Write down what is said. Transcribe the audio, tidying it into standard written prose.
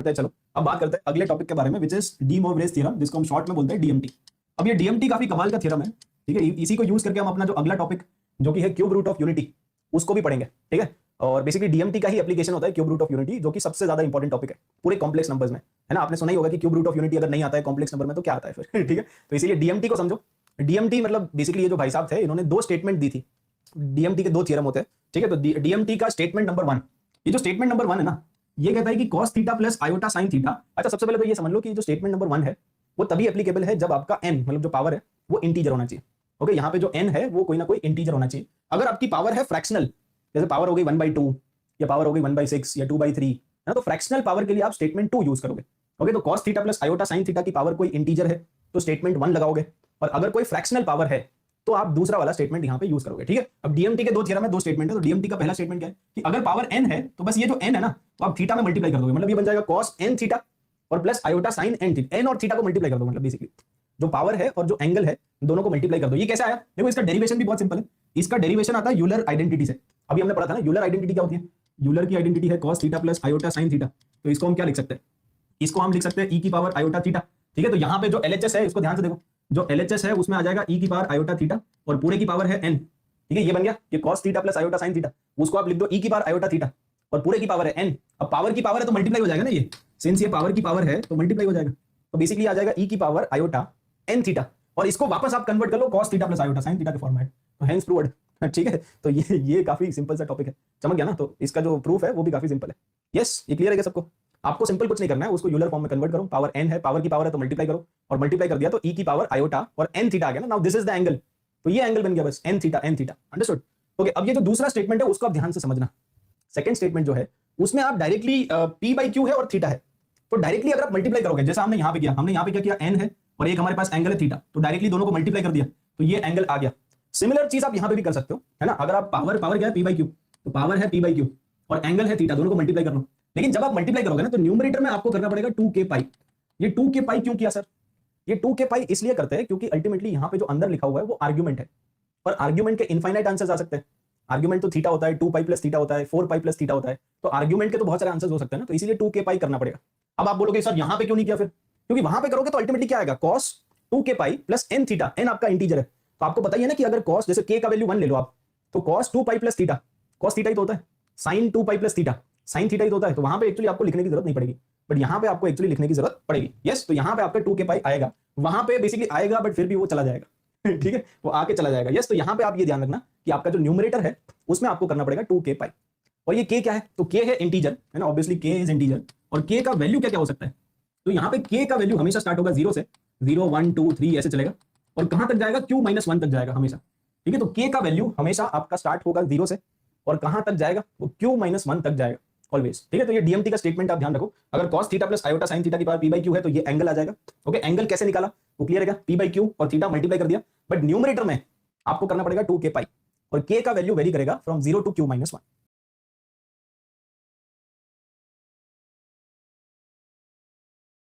हैं। चलो अब बात करते हैं अगले टॉपिक के बारे में, विच इज डी मोवरेज थ्योरम, जिसको हम शॉर्ट में बोलते हैं डीएमटी। अब ये डीएमटी काफी कमाल का थ्योरम है, ठीक है। इसी को यूज करके हम अपना जो अगला टॉपिक जो कि है क्यूब रूट ऑफ यूनिटी उसको भी पढ़ेंगे, ठीक है। और बेसिकली डीएमटी का ही एप्लीकेशन होता है क्यूब रूट ऑफ यूनिटी, जो कि सबसे ज्यादा इंपॉर्टेंट टॉपिक है पूरे कॉम्प्लेक्स नंबर्स में, है ना। आपने सुना ही होगा कि क्यूब रूट ऑफ यूनिटी अगर नहीं आता है कॉम्प्लेक्स नंबर में तो क्या आता है फिर ठीक है। तो इसीलिए डीएमटी को समझो। डीएमटी मतलब बेसिकली ये जो भाई साहब थे इन्होंने दो स्टेटमेंट दी थी। डीएमटी के दो थ्योरम होते हैं, ठीक है। तो डीएमटी का स्टेटमेंट नंबर 1, ये जो स्टेटमेंट नंबर 1 है ना, ये कहता है कि cos theta plus iota sine theta. अच्छा, सबसे पहले तो ये समझ लो कि जो स्टेटमेंट नंबर 1 है वो तभी एप्लीकेबल है जब आपका n मतलब जो पावर है वो इंटीजर होना चाहिए। ओके, यहाँ पे जो n है वो कोई ना कोई इंटीजर होना चाहिए। अगर आपकी पावर है फ्रैक्शनल, जैसे पावर हो गई 1/2 या पावर हो गई 1/6 या 2/3, है ना, तो फ्रैक्शनल पावर के लिए आप स्टेटमेंट 2 यूज करोगे। ओके, तो cos theta plus iota sine theta की पावर कोई इंटीजर है तो स्टेटमेंट 1 लगाओगे, और अगर कोई फ्रैक्शनल पावर है तो आप दूसरा वाला स्टेटमेंट यहां पे यूज करोगे, ठीक है। अब डीएमटी के दो थ्योरम है, दो स्टेटमेंट है। तो डीएमटी का पहला स्टेटमेंट क्या है कि अगर पावर n है तो बस ये जो n है ना, तो आप थीटा में मल्टीप्लाई कर दोगे, मतलब ये बन जाएगा cos n थीटा और plus iota sine n theta. n और थीटा को मल्टीप्लाई कर दो, मतलब बेसिकली जो पावर है और जो एंगल है दोनों को मल्टीप्लाई कर दो। ये कैसे आया? देखो, इसका डेरिवेशन भी बहुत सिंपल है। इसका डेरिवेशन आता है यूलर आइडेंटिटी से। अभी हमने पढ़ा था ना यूलर आइडेंटिटी क्या होती है। यूलर की आइडेंटिटी है cos theta plus iota sine theta. तो इसको हम क्या लिख सकते हैं? इसको हम लिख सकते हैं e की पावर आयोटा थीटा, ठीक है। तो यहाँ पे जो LHS है इसको ध्यान से देखो, जो LHS है उसमें आ जाएगा e की पावर आयोटा थीटा और पूरे की पावर है n, ठीक है। ये बन गया ये cos theta plus iota sine theta, उसको आप लिख दो e की पावर आयोटा थीटा और पूरे की पावर है n। अब पावर की पावर है तो मल्टीप्लाई हो जाएगा ना, ये सिंस ये पावर की पावर है तो मल्टीप्लाई हो जाएगा। तो बेसिकली आ जाएगा e की पावर आयोटा n थीटा, और इसको वापस आप कन्वर्ट कर लो cos theta plus iota sine theta के फॉर्मेट, तो हेंस प्रूव्ड, ठीक है। तो ये काफी सिंपल सा टॉपिक है, समझ गया ना। तो इसका जो प्रूफ है वो भी काफी सिंपल है। यस, ये क्लियर है क्या सबको? आपको सिंपल कुछ नहीं करना है, उसको यूलर फॉर्म में कन्वर्ट करो। पावर n है, पावर की पावर है तो मल्टीप्लाई करो, और मल्टीप्लाई कर दिया तो e की पावर आयोटा और n थीटा आ गया ना। Now this is the angle, तो ये एंगल बन गया बस n थीटा अंडरस्टूड। ओके, अब ये जो दूसरा स्टेटमेंट है उसको आप ध्यान से समझना। सेकंड स्टेटमेंट जो है उसमें आप डायरेक्टली p/q है और थीटा है, तो डायरेक्टली अगर आप मल्टीप्लाई करोगे, जैसा हमने यहाँ पे किया, हमने यहाँ पे क्या किया, n है और एक हमारे पास एंगल है थीटा, तो डायरेक्टली दोनों को मल्टीप्लाई कर दिया तो ये एंगल आ गया। सिमिलर चीज आप यहाँ पे भी कर सकते हो, है ना। अगर आप पावर क्या है p/q, तो पावर है p/q और एंगल है थीटा, दोनों को मल्टीप्लाई कर लो। लेकिन जब आप मल्टीप्लाई करोगे ना तो न्यूमरेटर में आपको करना पड़ेगा 2k पाई। ये 2k पाई क्यों किया सर? ये 2k पाई इसलिए करते हैं क्योंकि अल्टीमेटली यहाँ पे जो अंदर लिखा हुआ है वो आर्ग्यूमेंट है, और आर्ग्यूमेंट के इनफाइनाइट आंसर्स आ सकते हैं। आर्ग्यूमेंट तो थीटा होता है, 2 पाई प्लस थीटा होता है, 4 पाई प्लस थीटा होता है, तो आर्ग्यूमेंट के तो बहुत सारे आंसर्स हो सकते हैं ना, तो इसीलिए 2k पाई करना पड़ेगा। अब आप बोलोगे सर यहाँ पे क्यों नहीं किया फिर? क्योंकि वहां पे करोगे तो अल्टीमेटली क्या आएगा, cos 2k pi plus n theta, n आपका इंटीजर है। तो आपको बताइए ना कि अगर cos, जैसे k का वैल्यू 1 ले लो आप, तो cos 2 pi plus theta, cos theta ही तो होता है, sin 2 pi plus theta, sin theta ही तो होता है। तो वहां पे एक्चुअली आपको लिखने की जरूरत नहीं पड़ेगी, बट यहाँ पे आपको एक्चुअली लिखने की जरूरत पड़ेगी। यस, तो यहाँ पे आपका 2k पाई आएगा, वहां पे बेसिकली आएगा बट फिर भी वो चला जाएगा ठीक है, वो आके चला जाएगा। यस, तो यहाँ पे आप ये ध्यान रखना कि आपका जो न्यूमरेटर है उसमें आपको करना पड़ेगा 2k पाई। और ये k क्या है? तो k है इंटीजर, है ना, ऑब्वियसली k इज इंटीजर। और k का वैल्यू क्या क्या हो सकता है? तो यहाँ पे k का वैल्यू हमेशा स्टार्ट होगा 0 से, 0 1 2 3 ऐसे चलेगा, और कहां तक जाएगा, q-1 तक जाएगा हमेशा, ठीक है। तो k का वैल्यू हमेशा आपका स्टार्ट होगा 0 से और कहां तक जाएगा, वो q-1 तक जाएगा ऑलवेज, ठीक है। तो ये डीएमटी का स्टेटमेंट आप ध्यान रखो। अगर cos theta plus iota sine theta की पावर p/q है तो ये एंगल आ जाएगा। ओके, एंगल कैसे निकाला वो क्लियर है, p/q और थीटा मल्टीप्लाई कर दिया, बट न्यूमरेटर में आपको करना पड़ेगा 2k पाई, और k का वैल्यू वेरी करेगा फ्रॉम 0 to q-1,